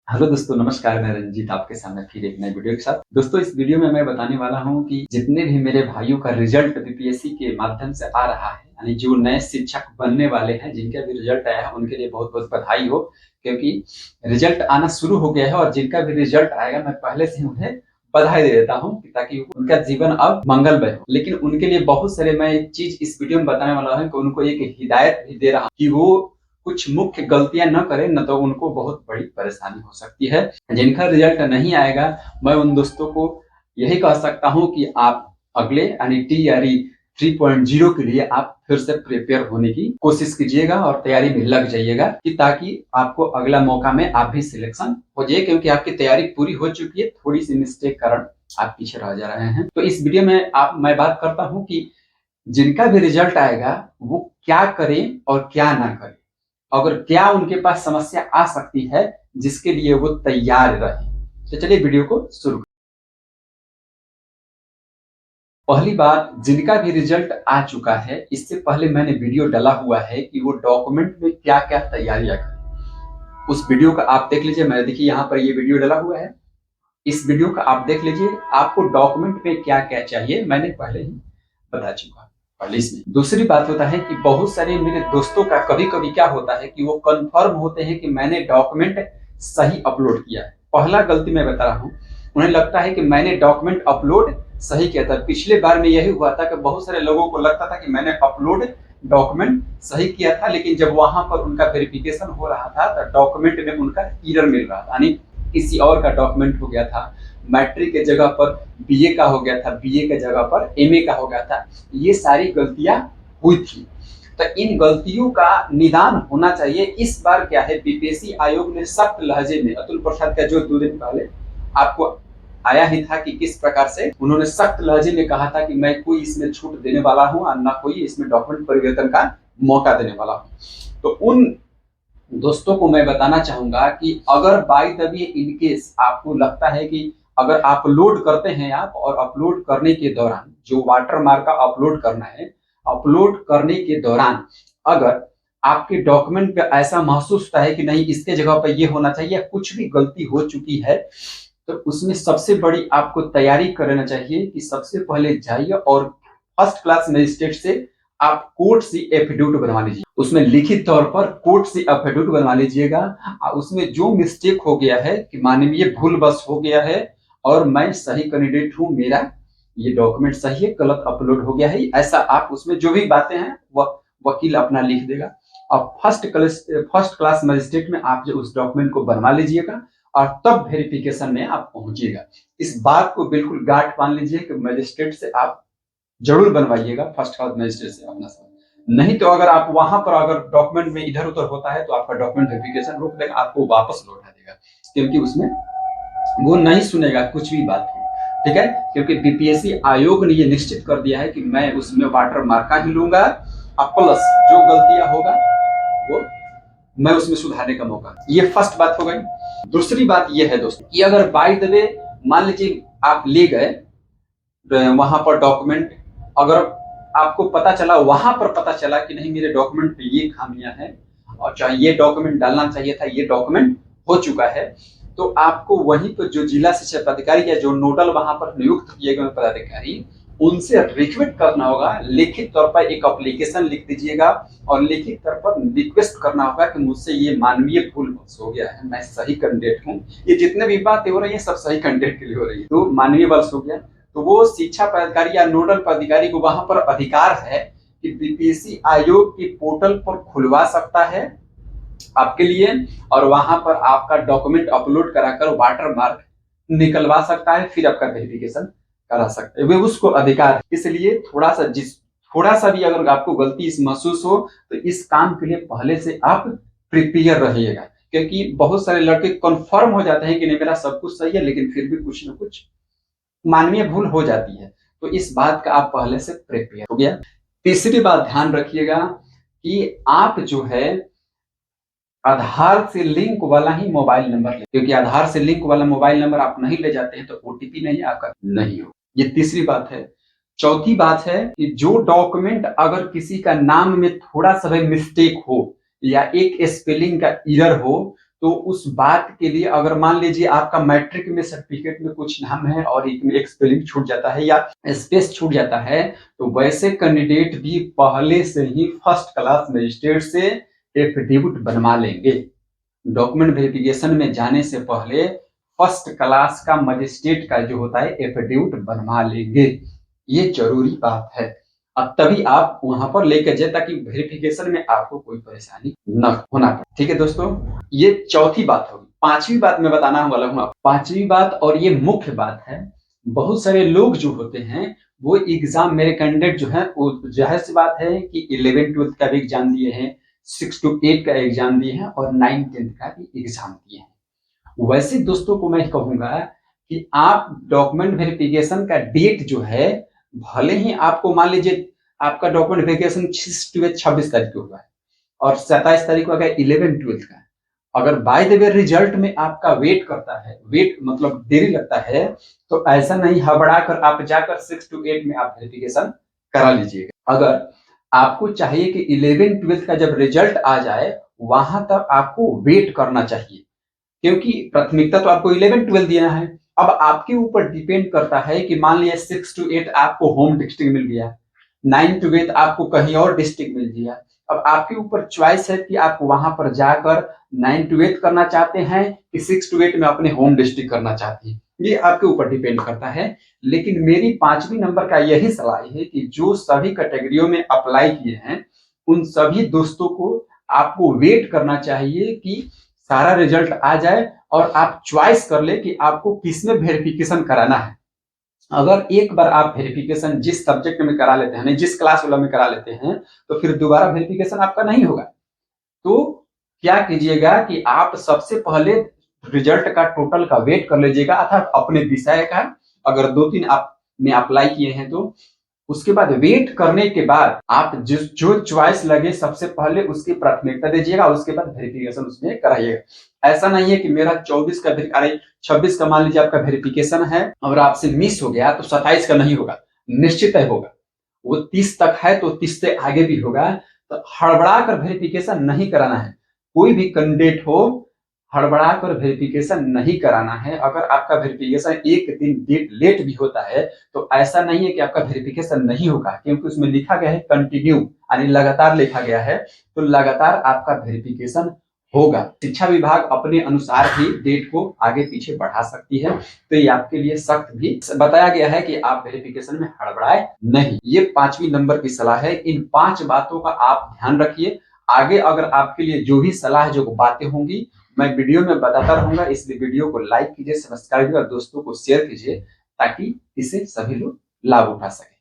Hello दोस्तों, नमस्कार। मैं रंजीत आपके सामने फिर एक नई वीडियो के साथ। दोस्तों, इस वीडियो में मैं बताने वाला हूं कि जितने भी मेरे भाइयों का रिजल्ट बीपीएससी के माध्यम से आ रहा है, यानी जो नए शिक्षक बनने वाले हैं, जिनका भी रिजल्ट आया है, उनके लिए बहुत बहुत बधाई हो। क्योंकि रिजल्ट आना शुरू हो गया है और जिनका भी रिजल्ट आएगा मैं पहले से उन्हें बधाई दे देता हूं ताकि उनका जीवन अब मंगलमय हो। लेकिन उनके लिए बहुत सारे मैं एक चीज इस वीडियो में बताने वाला हूँ कि उनको एक हिदायत भी दे रहा हूँ कि वो कुछ मुख्य गलतियां न करें, न तो उनको बहुत बड़ी परेशानी हो सकती है। जिनका रिजल्ट नहीं आएगा, मैं उन दोस्तों को यही कह सकता हूं कि आप अगले यानी टीआरई 3.0 के लिए आप फिर से प्रिपेयर होने की कोशिश कीजिएगा और तैयारी में लग जाइएगा कि ताकि आपको अगला मौका में आप भी सिलेक्शन हो जाए, क्योंकि आपकी तैयारी पूरी हो चुकी है। थोड़ी सी मिस्टेक कारण आप पीछे रह जा रहे हैं। तो इस वीडियो में मैं बात करता हूं कि जिनका भी रिजल्ट आएगा वो क्या करें और क्या ना करें, अगर क्या उनके पास समस्या आ सकती है जिसके लिए वो तैयार रहे। तो चलिए वीडियो को शुरू करें। पहली बात, जिनका भी रिजल्ट आ चुका है, इससे पहले मैंने वीडियो डाला हुआ है कि वो डॉक्यूमेंट में क्या क्या तैयारियां करें। उस वीडियो का आप देख लीजिए। मैं देखिए यहाँ पर ये वीडियो डाला हुआ है, इस वीडियो का आप देख लीजिए। आपको डॉक्यूमेंट में क्या क्या चाहिए मैंने पहले ही बता चुका पहले इसमें। दूसरी बात होता है कि बहुत सारे मेरे दोस्तों का कभी कभी क्या होता है कि वो कंफर्म होते हैं कि मैंने डॉक्यूमेंट सही अपलोड किया है। पहला गलती मैं बता रहा हूँ, उन्हें लगता है कि मैंने डॉक्यूमेंट अपलोड सही किया था। पिछले बार में यही हुआ था कि बहुत सारे लोगों को लगता था कि मैंने अपलोड डॉक्यूमेंट सही किया था, लेकिन जब वहां पर उनका वेरिफिकेशन हो रहा था तो डॉक्यूमेंट में उनका एरर मिल रहा था, यानी किसी और का डॉक्यूमेंट हो गया था। मैट्रिक के जगह पर बीए का हो गया था, बीए के जगह पर एमए का हो गया था। ये सारी गलतियां हुई थी। तो इन गलतियों का निदान होना चाहिए। इस बार क्या है, बीपीएससी आयोग ने सख्त लहजे में, अतुल प्रसाद का जो 2 दिन पहले आपको आया ही था कि किस प्रकार से उन्होंने सख्त लहजे में कहा था कि मैं कोई इसमें छूट देने वाला हूं और ना कोई इसमें डॉक्यूमेंट परिवर्तन का मौका देने वाला हूं। तो उन दोस्तों को मैं बताना चाहूंगा कि अगर बाय द वे इनकेस आपको लगता है कि अगर अपलोड करते हैं आप, और अपलोड करने के दौरान जो वाटरमार्क का अपलोड करना है, अपलोड करने के दौरान अगर आपके डॉक्यूमेंट पे ऐसा महसूस होता है कि नहीं इसके जगह पर ये होना चाहिए या कुछ भी गलती हो चुकी है, तो उसमें सबसे बड़ी आपको तैयारी करना चाहिए कि सबसे पहले जाइए और फर्स्ट क्लास मजिस्ट्रेट से आप कोर्ट से एफिडेविट बनवा लीजिए। उसमें लिखित तौर पर कोर्ट से एफिडेविट बनवा लीजिएगा। उसमें जो मिस्टेक हो गया है कि मानवीय भूल बस हो गया है और मैं सही कैंडिडेट हूं, मेरा ये डॉक्यूमेंट सही है, गलत अपलोड हो गया है, ऐसा आप उसमें जो भी बातें हैं वह वकील अपना लिख देगा। और फर्स्ट क्लास मजिस्ट्रेट में आप जो उस डॉक्यूमेंट को बनवा लीजिएगा और तब वेरिफिकेशन में आप पहुंचिएगा। इस बात को बिल्कुल गांठ बांध लीजिए कि मजिस्ट्रेट से आप जरूर बनवाइएगा, फर्स्ट क्लास मजिस्ट्रेट से अपना सब। नहीं तो अगर आप वहां पर अगर डॉक्यूमेंट में इधर उधर होता है तो आपका डॉक्यूमेंट वेरिफिकेशन रोक देगा, आपको वापस लौटा देगा, क्योंकि उसमें वो नहीं सुनेगा कुछ भी बात हो। ठीक है, क्योंकि बीपीएससी आयोग ने ये निश्चित कर दिया है कि मैं उसमें वाटर मार्का ही लूंगा और प्लस जो गलतियां होगा वो मैं उसमें सुधारने का मौका। ये फर्स्ट बात हो गई। दूसरी बात ये है दोस्तों कि अगर बाय द वे मान लीजिए आप ले गए वहां पर डॉक्यूमेंट, अगर आपको पता चला, वहां पर पता चला कि नहीं मेरे डॉक्यूमेंट पे ये खामियां हैं और चाहे ये डॉक्यूमेंट डालना चाहिए था, ये डॉक्यूमेंट हो चुका है, तो आपको वहीं पर जो जिला शिक्षा पदाधिकारी या जो नोडल वहां पर नियुक्त किए गए पदाधिकारी, उनसे रिक्वेस्ट करना होगा। लिखित तौर पर एक एप्लीकेशन लिख दीजिएगा और लिखित तौर पर रिक्वेस्ट करना होगा कि मुझसे ये मानवीय भूल हो गया है, मैं सही कैंडिडेट हूँ, ये जितने भी बातें हो रही है सब सही कैंडिडेट के लिए हो रही है, तो मानवीय बल्स हो गया। तो वो शिक्षा पदाधिकारी या नोडल पदाधिकारी को वहां पर अधिकार है कि बीपीएससी आयोग के पोर्टल पर खुलवा सकता है आपके लिए और वहां पर आपका डॉक्यूमेंट अपलोड कराकर वाटर मार्क निकलवा सकता है, फिर आपका वेरिफिकेशन करा सकते हैं, वे उसको अधिकार है। इसलिए थोड़ा सा भी अगर आपको गलती इस महसूस हो तो इस काम के लिए पहले से आप प्रिपेयर रहिएगा, क्योंकि बहुत सारे लड़के कंफर्म हो जाते हैं कि नहीं मेरा सब कुछ सही है, लेकिन फिर भी कुछ ना कुछ मानवीय भूल हो जाती है। तो इस बात का आप पहले से प्रिपेयर हो गया। तीसरी बात ध्यान रखिएगा कि आप जो है आधार से लिंक वाला ही मोबाइल नंबर ले, क्योंकि आधार से लिंक वाला मोबाइल नंबर आप नहीं ले जाते हैं तो ओटीपी नहीं आपका नहीं हो। ये तीसरी बात है। चौथी बात है कि जो डॉक्यूमेंट अगर किसी का नाम में थोड़ा सा भी मिस्टेक हो या एक स्पेलिंग का एरर हो तो उस बात के लिए अगर मान लीजिए आपका मैट्रिक में सर्टिफिकेट में कुछ नाम है और एक स्पेलिंग छूट जाता है या स्पेस छूट जाता है, तो वैसे कैंडिडेट भी पहले से ही फर्स्ट क्लास मजिस्ट्रेट से एफिडेविट बनवा लेंगे। डॉक्यूमेंट वेरिफिकेशन में जाने से पहले फर्स्ट क्लास का मजिस्ट्रेट का जो होता है एफिडेविट बनवा लेंगे। ये जरूरी बात है। अब तभी आप वहां पर लेकर जाए ताकि वेरिफिकेशन में आपको कोई परेशानी न होना पड़े। ठीक है दोस्तों, ये चौथी बात होगी। पांचवी बात मैं बताना वाला हूं आपको। पांचवी बात और ये मुख्य बात है, बहुत सारे लोग जो होते हैं वो एग्जाम, मेरे कैंडिडेट जो है वो जाहिर सी बात है कि 11-12 का भी एग्जाम दिए हैं, 6 to 8 का एग्जाम दिए हैं और 9-10 का भी एग्जाम दिए हैं। वैसे दोस्तों को मैं कहूंगा कि आप डॉक्यूमेंट वेरिफिकेशन का डेट जो है, भले ही आपको मान लीजिए आपका डॉक्यूमेंट वेरिफिकेशन 26 तारीख को हुआ है और 27 तारीख को अगर 11-12 का है, अगर बाय द वे रिजल्ट में आपका वेट करता है, वेट मतलब देरी लगता है, तो ऐसा नहीं हबड़ा कर आप जाकर 6 to 8 में आप वेरिफिकेशन करा लीजिएगा। अगर आपको चाहिए कि 11-12 का जब रिजल्ट आ जाए वहां तक आपको वेट करना चाहिए, क्योंकि प्राथमिकता तो आपको 11-12 देना है। अब आपके ऊपर डिपेंड करता है कि मान लिया 6 to 8 आपको होम डिस्ट्रिक्ट मिल गया, 9 to 8 आपको कहीं और डिस्ट्रिक्ट मिल गया। अब आपके ऊपर चॉइस है कि आप वहां पर जाकर 9 to 8 करना चाहते हैं कि 6 to 8 में अपने होम डिस्ट्रिक्ट करना चाहते हैं, ये आपके ऊपर डिपेंड करता है। लेकिन मेरी 5वीं नंबर का यही सलाह है कि जो सभी कैटेगरियों में अप्लाई किए हैं उन सभी दोस्तों को आपको वेट करना चाहिए कि सारा रिजल्ट आ जाए और आप चॉइस कर ले कि आपको किसमें वेरिफिकेशन कराना है। अगर एक बार आप वेरिफिकेशन जिस सब्जेक्ट में करा लेते हैं, जिस क्लास वाला में करा लेते हैं, तो फिर दोबारा वेरिफिकेशन आपका नहीं होगा। तो क्या कीजिएगा कि आप सबसे पहले रिजल्ट का टोटल का वेट कर लीजिएगा, अर्थात अपने विषय का अगर 2-3 आपने अप्लाई किए हैं तो उसके बाद वेट करने के बाद आप जो चॉइस लगे सबसे पहले उसकी प्राथमिकता दीजिएगा, उसके बाद वेरिफिकेशन उसमें कराइएगा। ऐसा नहीं है कि मेरा 24 का अरे 26 का मान लीजिए आपका वेरिफिकेशन है और आपसे मिस हो गया तो 27 का नहीं होगा, निश्चित है होगा। वो 30 तक है तो 30 से आगे भी होगा। तो हड़बड़ा कर वेरिफिकेशन नहीं कराना है। कोई भी कैंडिडेट हो, हड़बड़ा कर वेरिफिकेशन नहीं कराना है। अगर आपका वेरिफिकेशन एक दिन लेट भी होता है तो ऐसा नहीं है कि आपका वेरिफिकेशन नहीं होगा, क्योंकि उसमें लिखा गया है कंटिन्यू, यानी लगातार लिखा गया है, तो लगातार आपका वेरिफिकेशन होगा। शिक्षा विभाग अपने अनुसार ही डेट को आगे पीछे बढ़ा सकती है, तो ये आपके लिए सख्त भी बताया गया है कि आप वेरिफिकेशन में हड़बड़ाए नहीं। ये 5वीं नंबर की सलाह है। इन 5 बातों का आप ध्यान रखिए। आगे अगर आपके लिए जो भी सलाह, जो बातें होंगी, मैं वीडियो में बताता रहूंगा। इसलिए वीडियो को लाइक कीजिए, सब्सक्राइब कीजिए और दोस्तों को शेयर कीजिए ताकि इसे सभी लोग लाभ उठा सके।